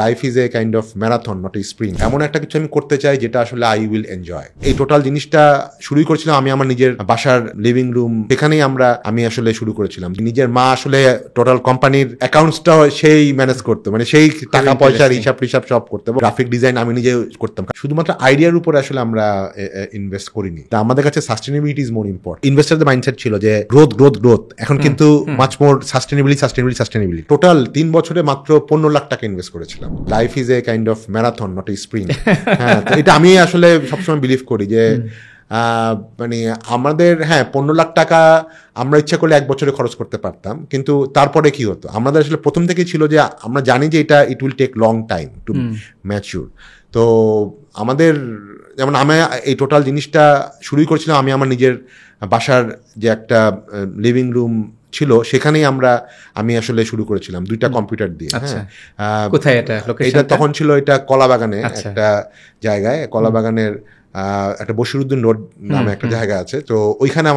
Life is a kind of marathon, not a sprint. এমন একটা কিছু আমি করতে চাই যেটা আসলে আই উইল এনজয়। এই টোটাল জিনিসটা শুরুই করেছিলাম আমি আমার নিজের বাসার লিভিং রুম, সেখানেই আমি আসলে শুরু করেছিলাম। নিজের মা আসলে টোটাল কোম্পানির অ্যাকাউন্টসটা সেই ম্যানেজ করতো, মানে সেই টাকা পয়সার হিসাব টিসাব সব করতে। গ্রাফিক ডিজাইন আমি নিজে করতাম। শুধুমাত্র আইডিয়ার উপরে আসলে আমরা ইনভেস্ট করিনি। তা আমাদের কাছে সাস্টেনেবিলিটি ইজ মোর ইম্পর্টেন্ট। ইনভেস্টারদের মাইন্ডসেট ছিল যে গ্রোথ গ্রোথ গ্রোথ, এখন কিন্তু মাচ মোর সাস্টেনেবিলিটি। টোটাল 3 বছরে মাত্র 15 লাখ টাকা ইনভেস্ট করেছিলাম। Life is a kind of marathon, not a sprint. হ্যাঁ, এটা আমি আসলে সবসময় বিলিভ করি যে মানে আমাদের 15 লাখ টাকা আমরা ইচ্ছা করলে 1 বছরে খরচ করতে পারতাম, কিন্তু তারপরে কি হতো, আমাদের আসলে প্রথম থেকেই ছিল যে আমরা জানি যে এটা it will take long time to mature. তো আমাদের যেমন আমি এই টোটাল জিনিসটা শুরুই করেছিলাম আমি আমার নিজের বাসার যে একটা লিভিং রুম ছিল, সেখানেই আমি আসলে শুরু করেছিলাম 2টা কম্পিউটার দিয়ে। কোথায় এটা? এটা তখন ছিল এটা কলাবাগানে একটা জায়গায়, কলাবাগানের একটা বশিরউদ্দিন রোড নামে একটা জায়গা আছে। তো ওইখানে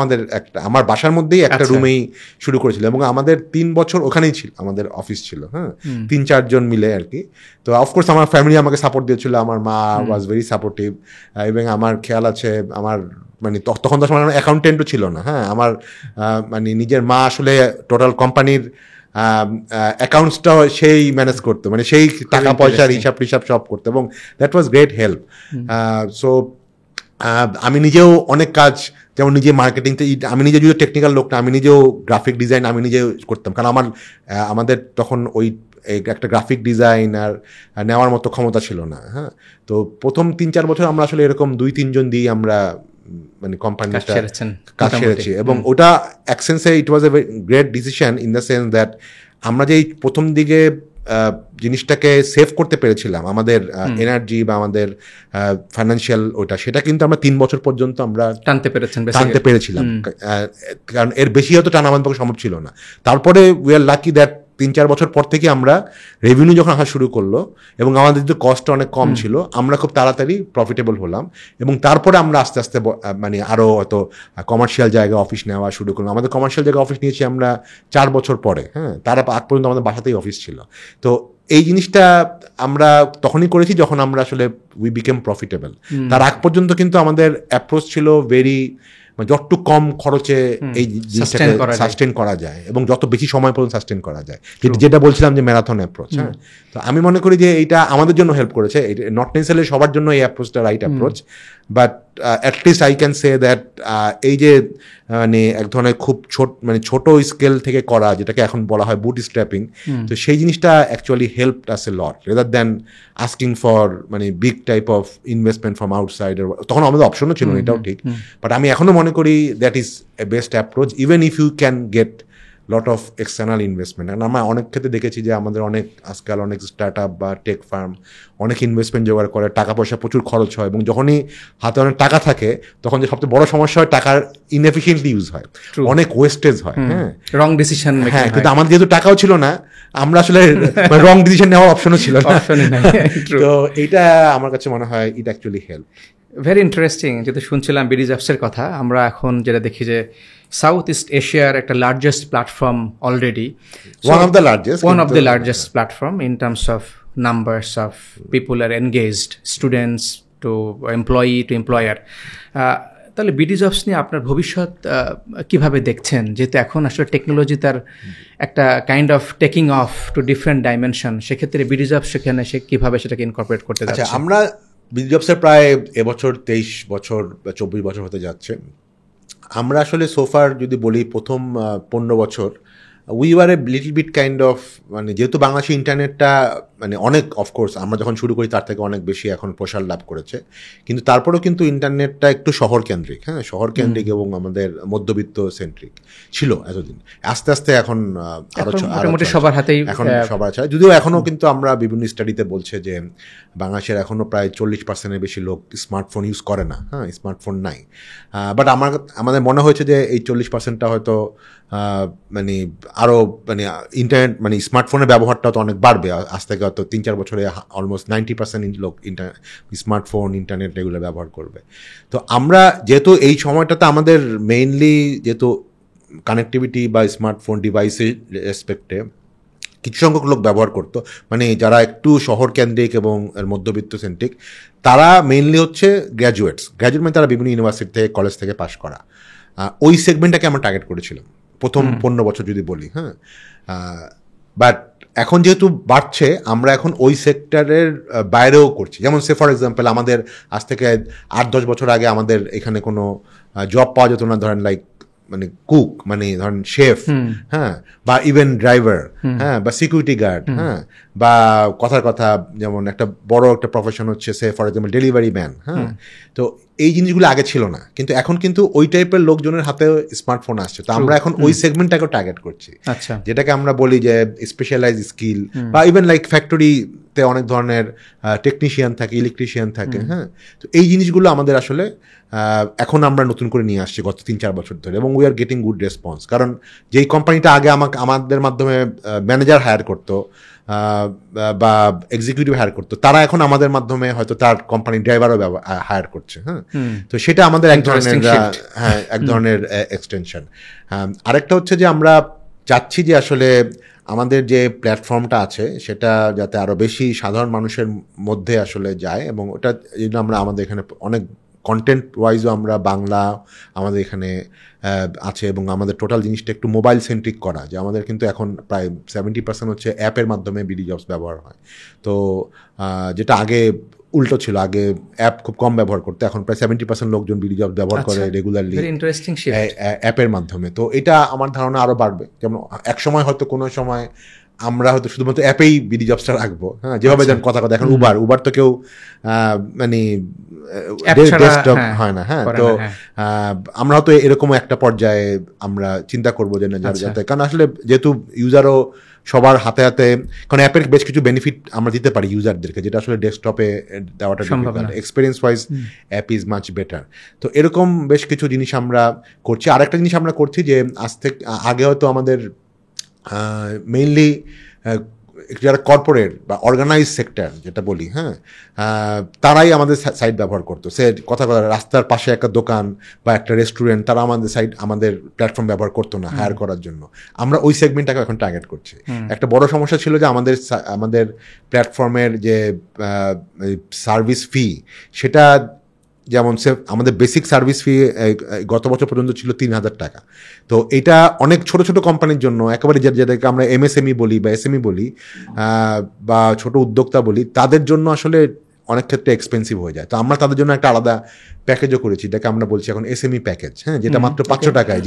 আমার বাসার মধ্যেই একটা রুমেই শুরু করেছিল, এবং আমাদের 3 বছর ওখানেই ছিল, আমাদের অফিস ছিল। 3-4 জন মিলে আর কি। তো অফকোর্স আমার ফ্যামিলি আমাকে সাপোর্ট দিয়েছিল, আমার মা ওয়াজ ভেরি সাপোর্টিভ। এবং আমার খেয়াল আছে আমার মানে তখন তো আমার অ্যাকাউন্টেন্টও ছিল না। আমার মানে নিজের মা আসলে টোটাল কোম্পানির অ্যাকাউন্টসটা সেই ম্যানেজ করতো, মানে সেই টাকা পয়সার হিসাব টিসাব সব করতো, এবং that was great help. So আমি নিজেও অনেক কাজ, যেমন নিজে মার্কেটিংতে আমি নিজে যদি টেকনিক্যাল লোক না, আমি নিজেও গ্রাফিক ডিজাইন আমি নিজেও করতাম, কারণ আমাদের তখন ওই একটা গ্রাফিক ডিজাইন আর নেওয়ার মতো ক্ষমতা ছিল না। তো প্রথম 3-4 বছর আমরা আসলে এরকম 2-3 জন দিয়ে আমরা মানে কোম্পানিটা কাজ সেরেছি, এবং ওটা এক সেন্সে it was a great decision in the sense that আমরা যে প্রথম দিকে জিনিসটাকে সেভ করতে পেরেছিলাম, আমাদের এনার্জি বা আমাদের ফাইন্যান্সিয়াল সেটা কিন্তু আমরা 3 বছর পর্যন্ত আমরা টানতে পেরেছিলাম, কারণ এর বেশি হয়তো টানা আমাদের পক্ষে সম্ভব ছিল না। তারপরে উই আর লাকি দ্যাট 3-4 বছর পর থেকে আমরা রেভিনিউ যখন আসা শুরু করলো, এবং আমাদের যে কস্টটা অনেক কম ছিল, আমরা খুব তাড়াতাড়ি প্রফিটেবল হলাম, এবং তারপরে আমরা আস্তে আস্তে মানে আরো হয়তো কমার্শিয়াল জায়গায় অফিস নেওয়া শুরু করলাম। আমাদের কমার্শিয়াল জায়গায় অফিস নিয়েছি আমরা 4 বছর পরে। তার আগ পর্যন্ত আমাদের বাসাতেই অফিস ছিল। তো এই জিনিসটা আমরা তখনই করেছি যখন আমরা আসলে উই বিকেম প্রফিটেবল। তার আগ পর্যন্ত কিন্তু আমাদের অ্যাপ্রোচ ছিল ভেরি, যত কম খরচে এই জিনিসটাকে সাস্টেন করা যায়, এবং যত বেশি সময় পর্যন্ত সাস্টেন করা যায়, যেটা বলছিলাম যে ম্যারাথন অ্যাপ্রোচ। তো আমি মনে করি যে এইটা আমাদের জন্য হেল্প করেছে। নট নেসেসারিলি সবার জন্য এই অ্যাপ্রোচটা right approach, but at least I can say that এই যে মানে এক ধরনের খুব ছোট স্কেল থেকে করা, যেটাকে এখন বলা হয় বুট স্ট্র্যাপিং, তো সেই জিনিসটা actually help us a lot rather than asking for মানে big type of investment from outside. তখন আমাদের অপশনও ছিল না, এটাও ঠিক, বাট আমি এখনো মনে করি that is a best approach even if you can get lot of external investment. কারণ আমরা অনেক ক্ষেত্রে দেখেছি যে আমাদের আজকাল অনেক স্টার্ট আপ বা টেক ফার্ম অনেক ইনভেস্টমেন্ট জোগাড় করে, টাকা পয়সা প্রচুর খরচ হয়, এবং যখনই হাতে অনেক টাকা থাকে তখন যে সবচেয়ে বড় সমস্যা হয় টাকার ইনএফিশিয়েন্টলি ইউজ হয়, অনেক ওয়েস্টেজ হয়। রং ডিসিশন। কিন্তু আমাদের যেহেতু টাকাও ছিল না, আমরা আসলে রং ডিসিশন নেওয়ার অপশনও ছিল না। তো এইটা আমার কাছে মনে হয় it actually help. Very interesting. যেহেতু শুনছিলাম বিডিজবসের কথা, আমরা এখন যেটা দেখি যে সাউথ ইস্ট এশিয়ার একটা largest platform already, one of the largest platform in terms of numbers of people are engaged, students to employee to employer. তাহলে বিডিজবস নিয়ে আপনার ভবিষ্যৎ কিভাবে দেখছেন, যেহেতু এখন আসলে টেকনোলজি তার একটা kind of taking off to different dimension, সেক্ষেত্রে বিডিজবস সেখানে কিভাবে সেটাকে ইনকর্পোরেট করতে যাচ্ছে? আমরা বিডিজবসের প্রায় এবছর 23 বছর বা 24 বছর হতে যাচ্ছে। আমরা আসলে সোফার যদি বলি প্রথম 15 বছর we were a little bit kind of, মানে যেহেতু বাংলাদেশে ইন্টারনেটটা মানে অনেক, অফকোর্স আমরা যখন শুরু করি তার থেকে অনেক বেশি এখন প্রসার লাভ করেছে, কিন্তু তারপরেও কিন্তু ইন্টারনেটটা একটু শহর কেন্দ্রিক, শহর কেন্দ্রিক এবং আমাদের মধ্যবিত্ত সেন্ট্রিক ছিল এতদিন। আস্তে আস্তে এখন আরো সবার হাতেই, এখন সবার আছে, যদিও এখনো কিন্তু আমরা বিভিন্ন স্টাডিতে বলছে যে বাংলাদেশের এখনো প্রায় 40%-এর বেশি লোক স্মার্টফোন ইউজ করে না, স্মার্টফোন নাই। বাট আমাদের মনে হয়েছে যে এই 40%টা হয়তো মানে আরো মানে ইন্টারনেট মানে স্মার্টফোনের ব্যবহারটা তো অনেক বাড়বে আজ থেকে, হয়তো 3-4 বছরে অলমোস্ট 90% লোক স্মার্টফোন ইন্টারনেট এগুলো ব্যবহার করবে। তো আমরা যেহেতু এই সময়টাতে আমাদের মেইনলি যেহেতু কানেক্টিভিটি বা স্মার্টফোন ডিভাইসের রেসপেক্টে কিছু সংখ্যক লোক ব্যবহার করতো, মানে যারা একটু শহর কেন্দ্রিক এবং মধ্যবিত্ত সেন্ট্রিক, তারা মেইনলি হচ্ছে গ্র্যাজুয়েট মানে তারা বিভিন্ন ইউনিভার্সিটি থেকে কলেজ থেকে পাশ করা, ওই সেগমেন্টটাকে আমরা টার্গেট করেছিলাম প্রথম 15 বছর যদি বলি। হ্যাঁ, বাট এখন যেহেতু বাড়ছে, আমরা এখন ওই সেক্টরের বাইরেও করছি। যেমন সে ফর এক্সাম্পল, আমাদের আজ থেকে 8-10 বছর আগে আমাদের এখানে কোনো জব পাওয়া যেত না, ধরেন লাইক মানে কুক, মানে ধরেন শেফ, হ্যাঁ, বা ইভেন ড্রাইভার, হ্যাঁ, বা সিকিউরিটি গার্ড, হ্যাঁ, বা কথার কথা যেমন একটা বড় একটা প্রফেশন হচ্ছে সে ফর এক্সাম্পল ডেলিভারি ম্যান। হ্যাঁ, তো এই জিনিসগুলো আগে ছিল না, কিন্তু এখন কিন্তু ওই টাইপের লোকজনের হাতে স্মার্টফোন আসছে। তো আমরা এখন ওই সেগমেন্টটাকে টার্গেট করছি, যেটাকে আমরা বলি যে স্পেশালাইজ স্কিল, বা ইভেন লাইক ফ্যাক্টরিতে অনেক ধরনের টেকনিশিয়ান থাকে, ইলেকট্রিশিয়ান থাকে। হ্যাঁ, তো এই জিনিসগুলো আমাদের আসলে এখন আমরা নতুন করে নিয়ে আসছি গত 3-4 বছর ধরে, এবং we are getting good response. কারণ যেই কোম্পানিটা আগে আমাদের মাধ্যমে ম্যানেজার হায়ার করতো বা এক্সিকিউটিভ হায়ার করতো, তারা এখন আমাদের মাধ্যমে হয়তো তার কোম্পানি ড্রাইভারও হায়ার করছে। হ্যাঁ, তো সেটা আমাদের এক ধরনের এক্সটেনশন। আরেকটা হচ্ছে যে আমরা চাচ্ছি যে আসলে আমাদের যে প্ল্যাটফর্মটা আছে সেটা যাতে আরো বেশি সাধারণ মানুষের মধ্যে আসলে যায়, এবং ওটা আমরা আমাদের এখানে অনেক কন্টেন্ট ওয়াইজও আমরা বাংলা আমাদের এখানে আছে, এবং আমাদের টোটাল জিনিসটা একটু মোবাইল সেন্ট্রিক করা, যে আমাদের কিন্তু এখন প্রায় 70% হচ্ছে অ্যাপের মাধ্যমে বিডি জবস ব্যবহার হয়। তো যেটা আগে উল্টো ছিল, আগে অ্যাপ খুব কম ব্যবহার করতে, এখন প্রায় 70% লোকজন বিডি জবস ব্যবহার করে রেগুলারলি অ্যাপের মাধ্যমে। তো এটা আমার ধারণা আরও বাড়বে। যেমন এক সময় হয়তো কোনো সময় আমরা হয়তো শুধুমাত্র অ্যাপেই বিডি জবসটা রাখবো, হ্যাঁ, যেভাবে যেন কথা এখন উবার তো কেউ মানে ডেস্কটপ হয় না। হ্যাঁ, তো আমরা হয়তো এরকম একটা পর্যায়ে আমরা চিন্তা করবো যে যাতে, কারণ আসলে যেহেতু ইউজারও সবার হাতে হাতে, কারণ অ্যাপের বেশ কিছু বেনিফিট আমরা দিতে পারি ইউজারদেরকে, যেটা আসলে ডেস্কটপে দেওয়াটা experience wise app is much better. তো এরকম বেশ কিছু জিনিস আমরা করছি। আরেকটা জিনিস আমরা করছি যে আজ থেকে আগে হয়তো আমাদের মেইনলি যারা কর্পোরেট বা অর্গানাইজ সেক্টর যেটা বলি, হ্যাঁ, তারাই আমাদের সাইট ব্যবহার করতো। সে কথা রাস্তার পাশে একটা দোকান বা একটা রেস্টুরেন্ট, তারা আমাদের প্ল্যাটফর্ম ব্যবহার করতো না হায়ার করার জন্য। আমরা ওই সেগমেন্টটাকে এখন টার্গেট করছি। একটা বড় সমস্যা ছিল যে আমাদের প্ল্যাটফর্মের যে সার্ভিস ফি, সেটা যেমন আমাদের বেসিক সার্ভিস ফি গত বছর পর্যন্ত ছিল 3,000 টাকা। তো এটা অনেক ছোট ছোট কোম্পানির জন্য, একেবারে যেটাকে আমরা এমএসএমই বলি বা এসএমই বলি বা ছোট উদ্যোক্তা বলি, তাদের জন্য আসলে অনেক ক্ষেত্রে এক্সপেন্সিভ হয়ে যায়। তো আমরা তাদের জন্য একটা আলাদা প্যাকেজও করেছি, এটাকে আমরা বলছি এখন এসএমই প্যাকেজ। হ্যাঁ, যেটা মাত্র 500 টাকায়,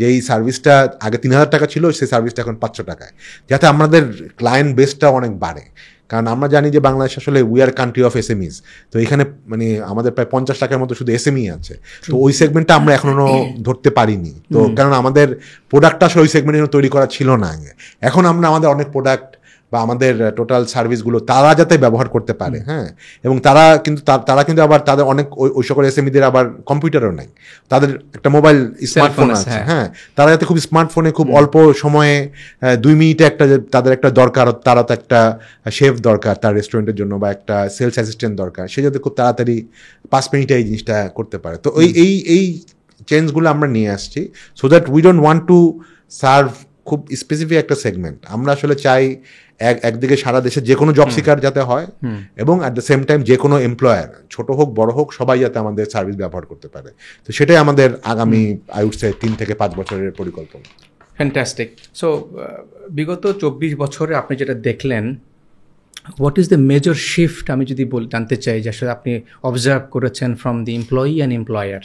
যেই সার্ভিসটা আগে 3,000 টাকা ছিল, সেই সার্ভিসটা এখন 500 টাকায়, যাতে আমাদের ক্লায়েন্ট বেসটা অনেক বাড়ে। কারণ আমরা জানি যে বাংলাদেশ আসলে উই আর কান্ট্রি অফ এসএমইস। তো এখানে মানে আমাদের প্রায় 50 টাকার মতো শুধু এসএমই আছে। তো ওই সেগমেন্টটা আমরা এখনো ধরতে পারিনি। তো কারণ আমাদের প্রোডাক্টটা আসলে ওই সেগমেন্টে তৈরি করা ছিল না আগে। এখন আমরা আমাদের অনেক প্রোডাক্ট বা আমাদের টোটাল সার্ভিসগুলো তারা যাতে ব্যবহার করতে পারে। হ্যাঁ, এবং তারা কিন্তু আবার তাদের অনেক ওই সকল এসএমইদের আবার কম্পিউটারও নাই, তাদের একটা মোবাইল স্মার্টফোন আছে। হ্যাঁ, তারা যাতে খুব স্মার্টফোনে খুব অল্প সময়ে 2 মিনিটে তাদের একটা দরকার, তারা তো একটা শেফ দরকার তার রেস্টুরেন্টের জন্য, বা একটা সেলস অ্যাসিস্ট্যান্ট দরকার, সে যাতে খুব তাড়াতাড়ি 5 মিনিটে এই জিনিসটা করতে পারে। তো এই চেঞ্জগুলো আমরা নিয়ে আসছি, so that we don't want to serve খুব স্পেসিফিক একটা সেগমেন্ট। আমরা আসলে চাই একদিকে সারা দেশে যে কোনো জব সিকার যাতে হয়, এবং অ্যাট দ্য সেম টাইম যে কোনো এমপ্লয়ার, ছোট হোক বড় হোক, সবাই যাতে আমাদের সার্ভিস ব্যবহার করতে পারে। তো সেটাই আমাদের আগামী আই উড সে 3 থেকে 5 বছরের পরিকল্পনা। ফ্যান্টাস্টিক। সো বিগত 24 বছরে আপনি যেটা দেখলেন, what is the major shift, আমি যদি জানতে চাই যে আসলে আপনি অবজার্ভ করেছেন from the employee and employer?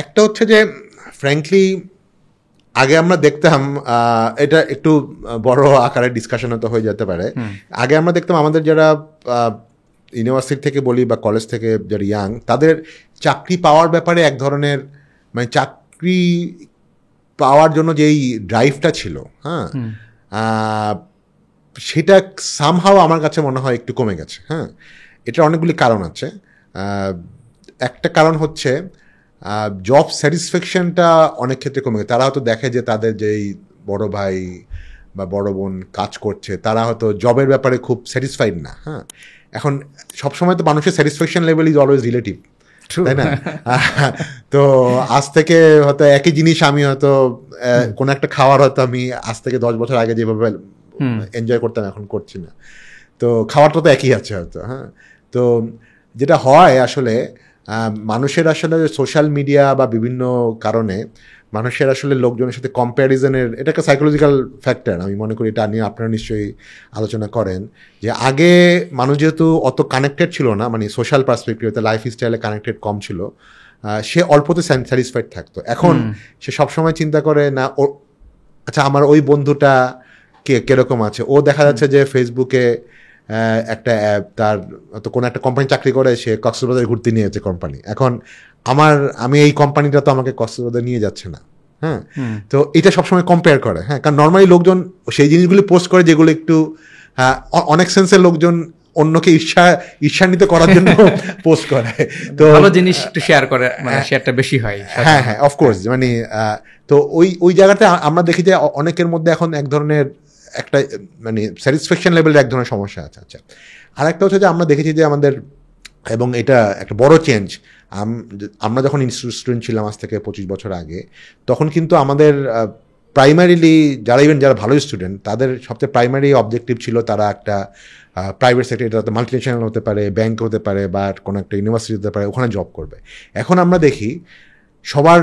একটা হচ্ছে যে ফ্র্যাঙ্কলি আগে আমরা দেখতাম, এটা একটু বড় আকারের ডিসকাশন তো হয়ে যেতে পারে। আগে আমরা দেখতাম আমাদের যারা ইউনিভার্সিটি থেকে বলি বা কলেজ থেকে যারা ইয়াং, তাদের চাকরি পাওয়ার ব্যাপারে এক ধরনের মানে চাকরি পাওয়ার জন্য যেই ড্রাইভটা ছিল, হ্যাঁ, সেটা সামহাও আমার কাছে মনে হয় একটু কমে গেছে। হ্যাঁ, এটার অনেকগুলি কারণ আছে। একটা কারণ হচ্ছে জব স্যাটিসফ্যাকশনটা অনেক ক্ষেত্রে কমে গেছে। তারা হয়তো দেখে যে তাদের যেই বড় ভাই বা বড় বোন কাজ করছে, তারা হয়তো জবের ব্যাপারে খুব স্যাটিসফাইড না। হ্যাঁ, এখন সবসময় তো মানুষের satisfaction level is always relative. তাই না? তো আজ থেকে হয়তো একই জিনিস আমি হয়তো কোনো একটা খাবার হয়তো আমি আজ থেকে 10 বছর আগে যেভাবে এনজয় করতাম এখন করছি না। তো খাবারটা তো একই আছে হয়তো। হ্যাঁ, তো যেটা হয় আসলে মানুষের আসলে সোশ্যাল মিডিয়া বা বিভিন্ন কারণে মানুষের আসলে লোকজনের সাথে কম্প্যারিজনের, এটা একটা সাইকোলজিক্যাল ফ্যাক্টর। আমি মনে করি এটা নিয়ে আপনারা নিশ্চয়ই আলোচনা করেন যে আগে মানুষ যেহেতু অত কানেক্টেড ছিল না, মানে সোশ্যাল পার্সপেক্টিভতে লাইফ স্টাইলে কানেক্টেড কম ছিল, সে অল্পতে স্যাটিসফাইড থাকতো। এখন সে সবসময় চিন্তা করে না, ও আচ্ছা আমার ওই বন্ধুটা কিরকম আছে, ও দেখা যাচ্ছে যে ফেসবুকে একটা অ্যাপ, তার তো কোনো একটা কোম্পানি চাকরি করে, সে কক্সবাজারে ঘুরতে নিয়ে যাচ্ছে কোম্পানি। এখন আমি এই কোম্পানিটা তো আমাকে কক্সবাজার নিয়ে যাচ্ছে না। হ্যাঁ, তো এটা সবসময় কম্পেয়ার করে। হ্যাঁ, কারণ নর্মালি লোকজন সেই জিনিসগুলি পোস্ট করে যেগুলো একটু অনেক সেন্সের লোকজন অন্যকে ঈর্ষান্বিত করার জন্য পোস্ট করে। তো ভালো জিনিস একটু শেয়ার করে, মানে শেয়ারটা বেশি হয়। হ্যাঁ হ্যাঁ, অফকোর্স। মানে তো ওই জায়গাতে আমরা দেখি যে অনেকের মধ্যে এখন এক ধরনের একটা মানে স্যাটিসফ্যাকশন লেভেলের এক ধরনের সমস্যা আছে। আচ্ছা, আর একটা হচ্ছে যে আমরা দেখেছি যে আমাদের, এবং এটা একটা বড় চেঞ্জ, আমরা যখন ইনস্টিটিউট স্টুডেন্ট ছিলাম আজ থেকে 25 বছর আগে, তখন কিন্তু আমাদের প্রাইমারিলি যারা ভালো স্টুডেন্ট, তাদের সবচেয়ে প্রাইমারি অবজেক্টিভ ছিল তারা একটা প্রাইভেট সেক্টর, এটা মাল্টিনেশনাল হতে পারে, ব্যাংক হতে পারে, বা কোনো একটা ইউনিভার্সিটি হতে পারে, ওখানে জব করবে। এখন আমরা দেখি সবার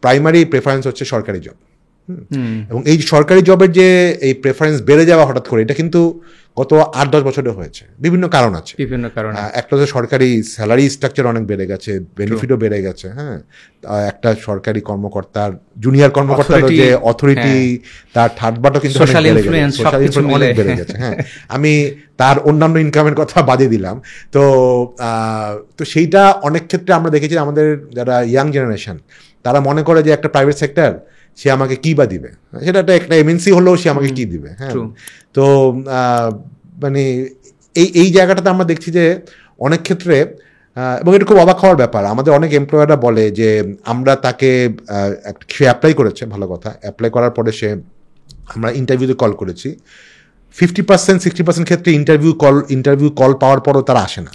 প্রাইমারি প্রেফারেন্স হচ্ছে সরকারি জব। এবং এই সরকারি জবের যে এই প্রেফারেন্স বেড়ে যাওয়া হঠাৎ করে, এটা কিন্তু গত 8-10 বছরে হয়েছে। বিভিন্ন কারণ আছে, বিভিন্ন কারণ। একটা হচ্ছে সরকারি স্যালারি স্ট্রাকচার অনেক বেড়ে গেছে, বেনিফিটও বেড়ে গেছে। হ্যাঁ, একটা সরকারি কর্মকর্তার, জুনিয়র কর্মকর্তার যে অথরিটি, তার থার্ডবারও কিন্তু সোশ্যাল ইনফ্লুয়েন্স অনেক বেড়ে গেছে। হ্যাঁ, আমি তার অন্যান্য ইনকামের কথা বাদে দিলাম। তো সেইটা অনেক ক্ষেত্রে আমরা দেখেছি আমাদের যারা ইয়াং জেনারেশন, তারা মনে করে যে একটা প্রাইভেট সেক্টর সে আমাকে কি বা দিবে, সেটা একটা এমএনসি হলেও সে আমাকে কি দিবে। হ্যাঁ, তো মানে এই জায়গাটাতে আমরা দেখছি যে অনেক ক্ষেত্রে, এবং এটা খুব অবাক হওয়ার ব্যাপার, আমাদের অনেক এমপ্লয়াররা বলে যে আমরা তাকে, সে অ্যাপ্লাই করেছে, ভালো কথা, অ্যাপ্লাই করার পরে আমরা ইন্টারভিউতে কল করেছি, 50%-60% ক্ষেত্রে ইন্টারভিউ কল পাওয়ার পরও তারা আসে না।